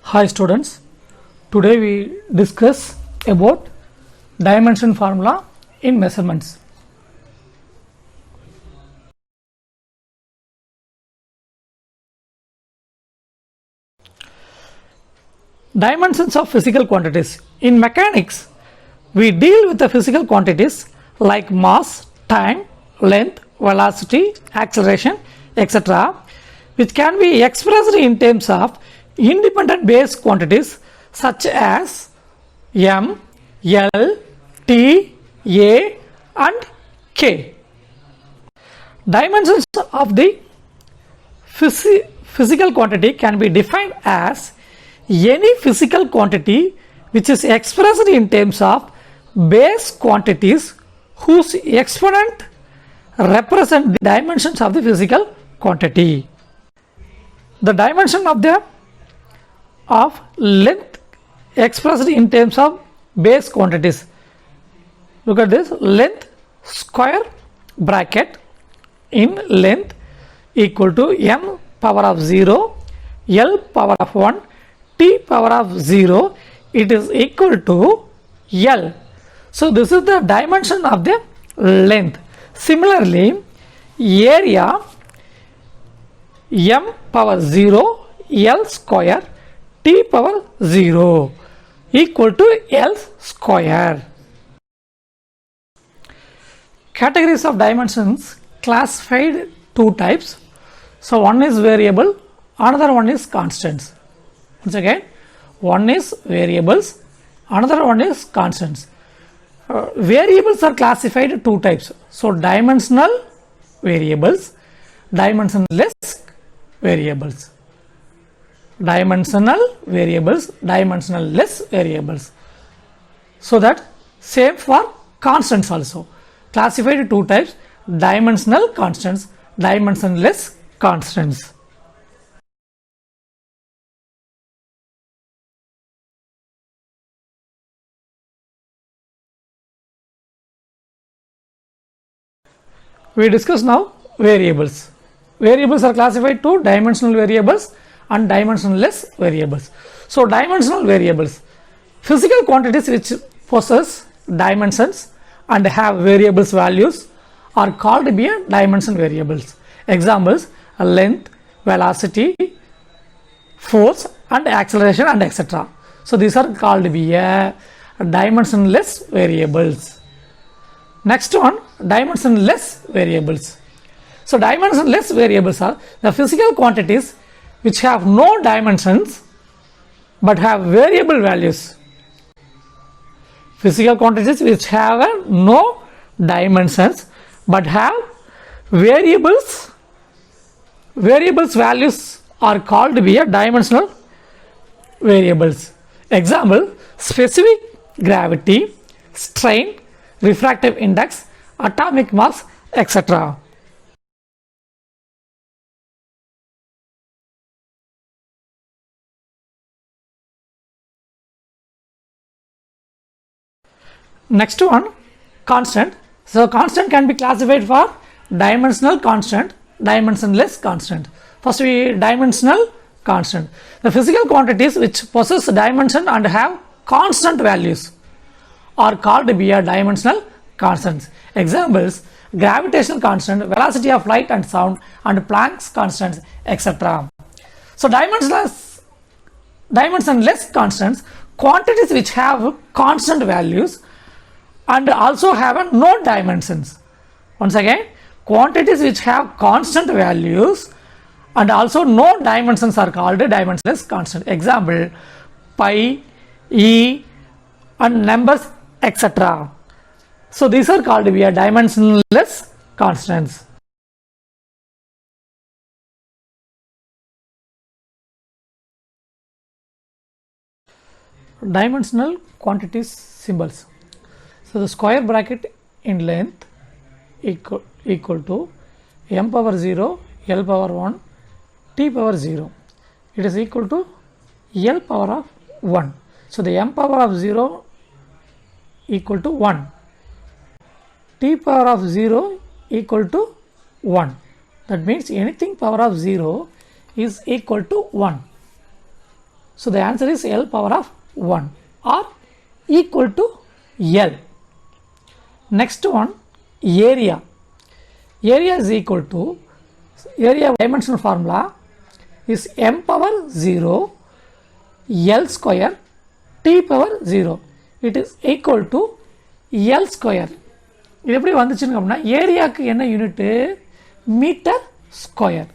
Hi students, today we discuss about dimension formula in measurements. Dimensions of physical quantities. In mechanics, we deal with the physical quantities like mass, time, length, velocity, acceleration, etc., which can be expressed in terms of independent base quantities such as m, l, t, a, and k. Dimensions of the physical quantity can be defined as any physical quantity which is expressed in terms of base quantities whose exponent represent the dimensions of the physical quantity. The dimension of length expressed in terms of base quantities. Look at this, length square bracket in length equal to m power of 0, l power of 1, t power of 0, it is equal to l. So this is the dimension of the length. Similarly, area m power 0, l square, t power 0 equal to l square. Categories of dimensions classified two types. So one is variable, another one is constants. Once again, one is variables, another one is constants. Variables are classified two types. So dimensional variables, dimensionless variables. Dimensional variables, dimensionless variables. So that same for constants also. Classified two types, dimensional constants, dimensionless constants. We discuss now variables. Variables are classified to dimensional variables and dimensionless variables. So dimensional variables, physical quantities which possess dimensions and have variables values are called to be dimension variables. Examples: length, velocity, force and acceleration and etc. So these are called to be dimensionless variables. Next one, dimensionless variables. So dimensionless variables are the physical quantities which have no dimensions but have variable values. Physical quantities which have no dimensions but have variables. Variables values are called to be a dimensional variables. Example: specific gravity, strain, refractive index, atomic mass, etc. Next one, constant. So constant can be classified for dimensional constant, dimensionless constant. First we dimensional constant. The physical quantities which possess dimension and have constant values are called to be a dimensional constants. Examples: gravitational constant, velocity of light and sound, and Planck's constants, etc. So dimensionless constants, quantities which have constant values and also have no dimensions. Once again, quantities which have constant values and also no dimensions are called dimensionless constant. Example: pi, e, and numbers, etc. So these are called to be a dimensionless constants. Dimensional quantities symbols. So the square bracket in length equal to m power 0, l power 1, t power 0. It is equal to l power of 1. So the m power of 0 equal to 1. T power of 0 equal to 1. That means anything power of 0 is equal to 1. So the answer is L power of 1 or equal to L. Next one, area. Area is equal to, area dimensional formula is m power 0 L square t power 0. It is equal to L square. இது எப்படி வந்துச்சுன்னு அப்படின்னா ஏரியாவுக்கு என்ன unit metre square.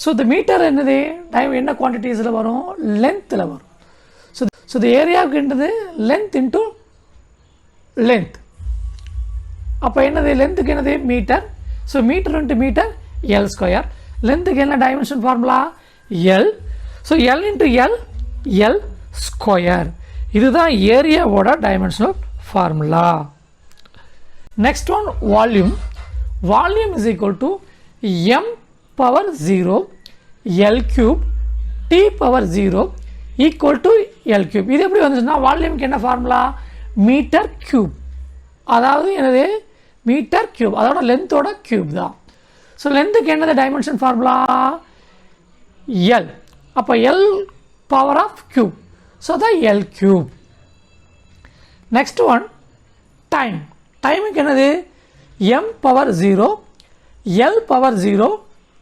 So இந்த metre என்னது என்ன குவான்டிட்டிஸில் வரும் லென்த்தில் வரும். ஸோ இந்த ஏரியாவுக்கு என்னது லென்த் இன்ட்டு லென்த். அப்போ என்னது லென்த்துக்கு என்னது metre. So metre into metre L square. லென்த்துக்கு என்ன dimension formula L. So L into L L square. இதுதான் ஏரியாவோட dimensional formula. Next one, volume. Volume is equal to m power 0 L cube t power 0 equal to L cube. இது எப்படி வந்துச்சுன்னா வால்யூம்க்கு என்ன formula metre cube. அதாவது என்னது metre cube, அதோட லென்த்தோட cube தான். ஸோ லென்த்துக்கு என்னது டைமென்ஷன் ஃபார்முலா எல். அப்போ L power of cube. So அதான் L cube. Next one time. டைமுக்கு என்னது M power 0 L power 0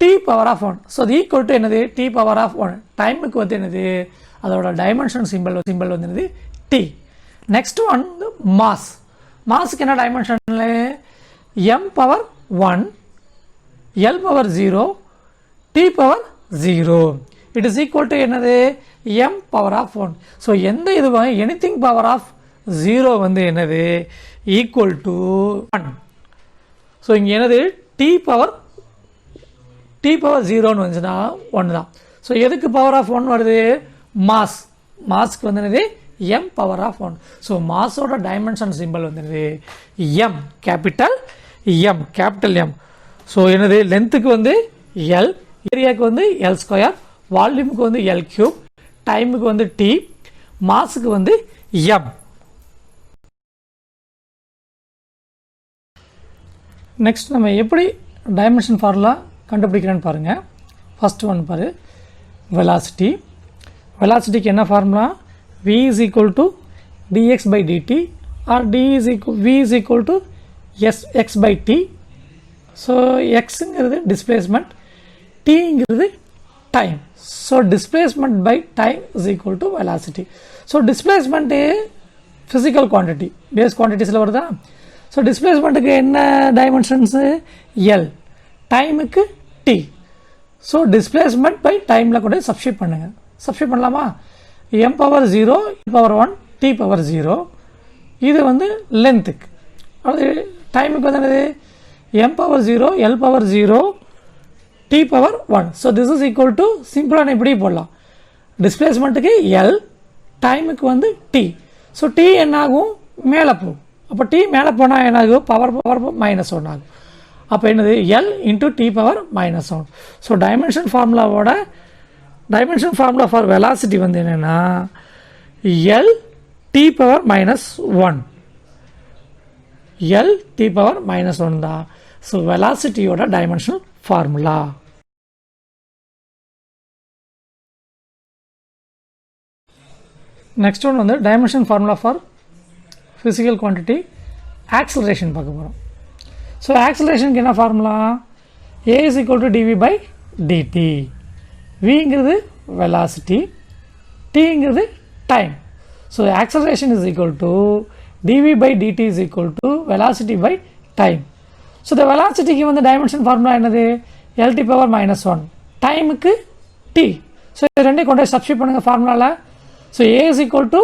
T power of 1. So அது ஈக்குவல் டு என்னது டி பவர் ஆஃப் 1. டைமுக்கு வந்து என்னது அதோட டைமென்ஷன் சிம்பிள் வந்து என்னது டி. Next one mass. மாஸுக்கு என்ன dimension M power 1 L power 0 T power 0. It is equal to என்னது எம் பவர் ஆஃப் 1. ஸோ எந்த இது எனிதிங் பவர் ஆஃப் 0 வந்து என்னது ஈக்குவல் டு 1. ஸோ இங்கே என்னது டி பவர் 0ன்னு வந்துச்சுன்னா 1 தான். ஸோ எதுக்கு பவர் ஆஃப் 1 வருது மாஸ். மாஸ்க்கு வந்து என்னது எம் பவர் ஆஃப் 1. ஸோ மாஸோட டைமென்ஷன் சிம்பிள் வந்து என்னது எம் கேபிட்டல் எம். ஸோ என்னது லென்த்துக்கு வந்து எல், ஏரியாவுக்கு வந்து எல் ஸ்கொயர், வால்யூமுக்கு வந்து எல் கியூப், டைமுக்கு வந்து டி, மாஸுக்கு வந்து எம். நெக்ஸ்ட் நம்ம எப்படி டைமென்ஷன் ஃபார்முலா கண்டுபிடிக்கிறேன்னு பாருங்கள். ஃபர்ஸ்ட் ஒன் பாரு வெலாசிட்டி. வெலாசிட்டிக்கு என்ன formula v is equal to dx by dt or v is equal to x by t. So எக்ஸுங்கிறது டிஸ்பிளேஸ்மெண்ட், டீங்கிறது time. So displacement by time is equal to velocity. So displacement physical quantity base குவான்டிட்டிஸில் வருதா. So டிஸ்பிளேஸ்மெண்ட்டுக்கு என்ன dimensions L, டைமுக்கு T. So displacement by டைமில் கூட substitute பண்ணுங்கள். சப்ஸ்டியூட் பண்ணலாமா. M power 0 power 1 T power 0. இது வந்து லென்த்துக்கு. அது டைமுக்கு வந்து என்னது M power 0 L power 0 T power 1. So this is equal to சிம்பிளான இப்படி போடலாம். டிஸ்பிளேஸ்மெண்ட்டுக்கு எல், டைமுக்கு வந்து டி. ஸோ டி என்னாகும் மேலே போகும். அப்போ டி மேலே போனால் என்னாகும் பவர் -1 ஆகும். அப்போ என்னது L into T power -1. So dimension formula for velocity வந்து என்னென்னா L T power -1. L T power -1 தான். ஸோ வெலாசிட்டியோட டைமென்ஷனல் ஃபார்முலா. நெக்ஸ்ட் ஒன் வந்து dimension formula for physical quantity acceleration பார்க்க போகிறோம். ஸோ ஆக்சலரேஷனுக்கு என்ன formula a is equal to dv by dt. vங்கிறது வெலாசிட்டி, tங்கிறது time. So acceleration is equal to dv by dt is equal to velocity by time. So இந்த வெலாசிட்டிக்கு வந்து dimension formula என்னது L T power -1, டைமுக்கு T. So இது ரெண்டையும் கொண்டு substitute பண்ணுங்கள் ஃபார்முலாவில். So a is equal to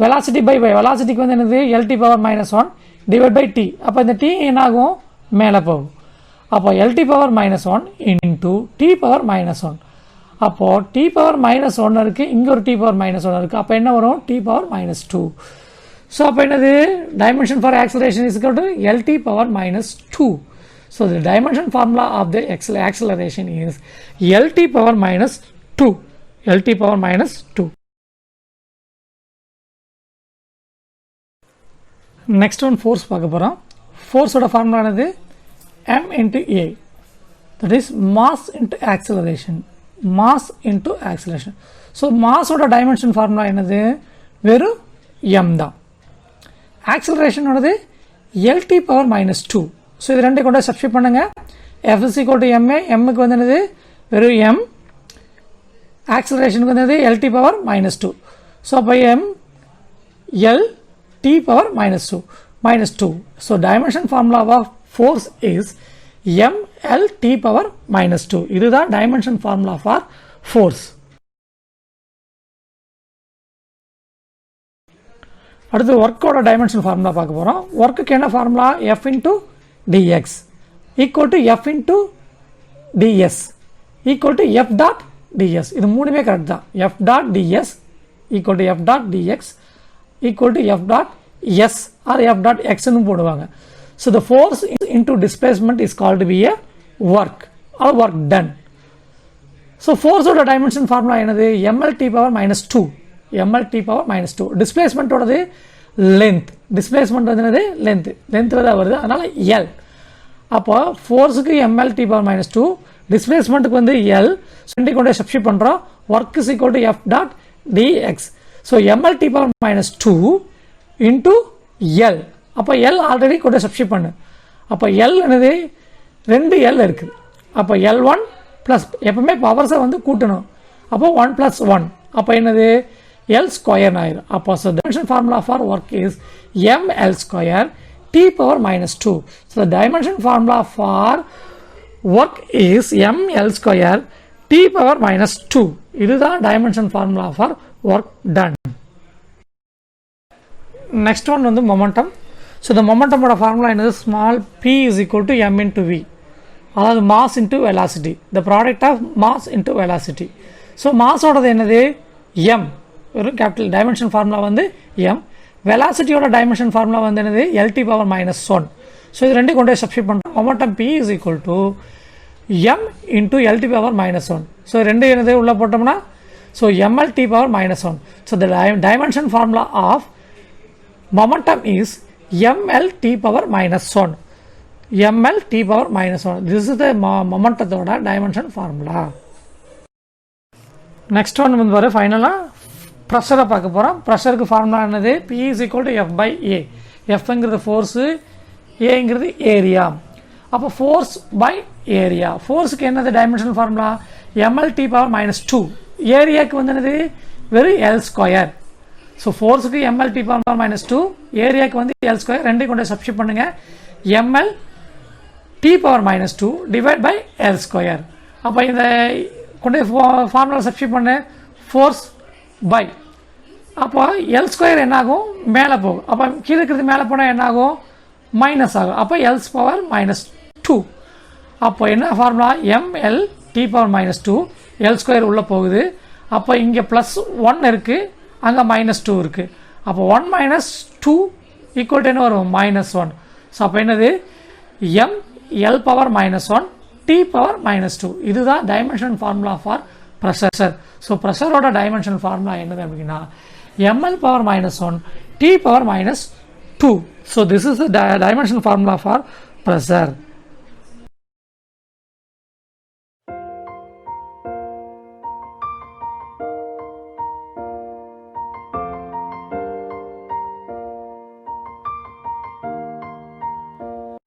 velocity by வெலாசிட்டிக்கு வந்து என்னது L T power -1 divide by T. அப்போ இந்த டி என்னாகும் மேலே போகும். அப்போ L T power -1 into T power -1. அப்போது டி பவர் -1 இருக்குது, இங்கே ஒரு டி பவர் -1 இருக்குது. அப்போ என்ன வரும் டி பவர் -2. ஸோ அப்போ என்னது dimension for acceleration is equal to L T power -2. So the dimension formula of the acceleration is L T power -2. L T power -2. Next one force பார்க்க போகிறோம். ஃபோர்ஸோட ஃபார்முலானது m into a, that is mass into acceleration. mass into acceleration. So mass ஓட dimension formula என்னது வெறும் m தான். acceleration ஓடது lt power minus 2. so இது ரெண்டை கொண்டு substitute பண்ணுங்க. f is equal to ma, m க்கு வந்து என்னது வெறும் m, acceleration க்கு வந்து lt power minus 2. so அப்ப m l t power minus 2. so dimension formula of force is m l t power minus 2. இதுதான் dimension formula for force. அடுத்து ஒர்க்கோட dimension formula பார்க்க போகிறோம். ஒர்க்குக்கு என்ன formula? f into dx equal to f into ds equal to f dot ds. இது மூணுமே correct தான். f dot ds equal to f dot dx equal to f dot s or f dot x ன்னு போடுவாங்க. so the force into displacement is called to be a work or work done. so force ஓட dimension formula என்னது? mlt power minus 2. mlt power minus 2. displacement ஓடது length. displacement வந்து என்னது? length வருது, அதனால l. அப்போ ஃபோர்ஸுக்கு mlt power minus 2, டிஸ்பிளேஸ்மெண்ட்டுக்கு வந்து l. ரெண்டை கொண்டு சப்ஸ்டிட்யூட் பண்ணுறோம். Work is equal to f dot dx. So mlt power minus 2 into l. அப்போ l ஆல்ரெடி கொண்டு சப்ஸ்டிட்யூட் பண்ணு. அப்போ l என்னது? 2l இருக்குது. அப்போ l1 ப்ளஸ் எப்பவுமே பவர்ஸை வந்து கூட்டணும். அப்போ 1 + 1. அப்போ என்னது? l ஸ்கொயர் ஆயிரும். அப்போ so dimension formula for work is ml square t power minus 2. so the dimension formula for work is ml square t power minus 2. இதுதான் dimension formula for work done. next one வந்து momentum. so the momentum ஓட formula என்னது? small p is equal to m into v. அதாவது mass into velocity, the product of mass into velocity. so mass ஓடது என்னது? m. ஒரு capital dimension formula வந்து m. வெலாசிட்டியோட dimension formula வந்து என்னது? lt power minus 1. So இது ரெண்டையும் கொண்டு சப்ஸ்டிட்யூட் பண்ணுறோம். Momentum p is equal to m into lt power minus 1. So ரெண்டு என்னது உள்ள போட்டோம்னா so mlt power minus 1. So the dimension formula of momentum is mlt power minus 1. mlt power minus 1. This is the மொமெண்டத்தோட dimension formula. Next one வந்து வர ஃபைனலாக ப்ரெஷரை பார்க்க போகிறோம். ப்ரெஷருக்கு ஃபார்முலா என்னது? P is equal to F by A. Fங்கிறது ஃபோர்ஸு, ஏங்கிறது ஏரியா. அப்போ ஃபோர்ஸ் பை ஏரியா. ஃபோர்ஸுக்கு என்னது dimensional formula? mlt power minus 2. ஏரியாவுக்கு வந்து என்னது? வெறும் l ஸ்கொயர். ஸோ ஃபோர்ஸுக்கு mlt power minus 2, ஏரியாவுக்கு வந்து l ஸ்கொயர். ரெண்டையும் கொண்டு சப்ஸ்டிட்யூட் பண்ணுங்க. ml t power minus 2 divide by l square. அப்போ இந்த கொண்டு ஃபார்முலா சப்ஸ்டிட்யூட் பண்ணு. ஃபோர்ஸ் பை அப்போ எல் ஸ்கொயர் என்னாகும்? மேலே போகும். அப்போ கீழே இருக்கிறது மேலே போனால் என்னாகும்? மைனஸ் ஆகும். அப்போ எல்ஸ் பவர் minus 2. அப்போ என்ன formula? ml t power minus 2, L square உள்ளே போகுது. அப்போ இங்கே +1 இருக்குது, அங்கே -2 இருக்குது. அப்போ 1 - 2 ஈக்குவல் டு என்ன வரும்? -1. ஸோ அப்போ என்னது? m l power -1 t power -2. இதுதான் dimension formula for pressure. So ப்ரெஷரோட டைமென்ஷன் ஃபார்முலா என்னது அப்படின்னா ml power -1 t power -2. So this is the dimension formula for pressure.